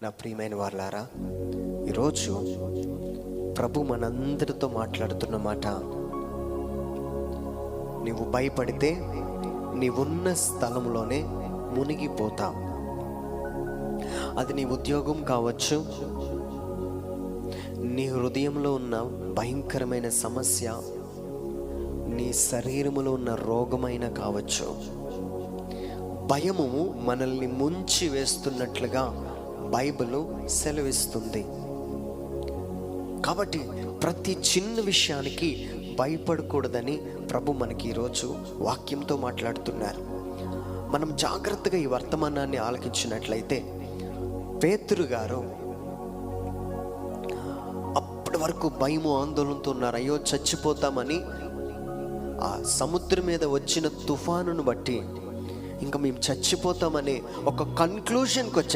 నా ప్రియమైన వారలారా, ఈరోజు ప్రభు మనందరితో మాట్లాడుతున్న మాట, నీవు భయపడితే నీవున్న స్థలంలోనే మునిగిపోతావు. అది నీ ఉద్యోగం కావచ్చు, నీ హృదయంలో ఉన్న భయంకరమైన సమస్య, నీ శరీరములో ఉన్న రోగమైన కావచ్చు. భయము మనల్ని ముంచి వేస్తున్నట్లుగా బైబిల్ సెలవిస్తుంది. కాబట్టి ప్రతి చిన్న విషయానికి భయపడకూడదని ప్రభు మనకి ఈరోజు వాక్యంతో మాట్లాడుతున్నారు. మనం జాగ్రత్తగా ఈ వర్తమానాన్ని ఆలకించినట్లయితే, పేతురు గారు అప్పటి వరకు భయము ఆందోళనతో ఉన్నారు. అయ్యో చచ్చిపోతామని. ఆ సముద్రం మీద వచ్చిన తుఫానును బట్టి ఇంకా మేము చచ్చిపోతామని ఒక కన్క్లూషన్కి వచ్చేసి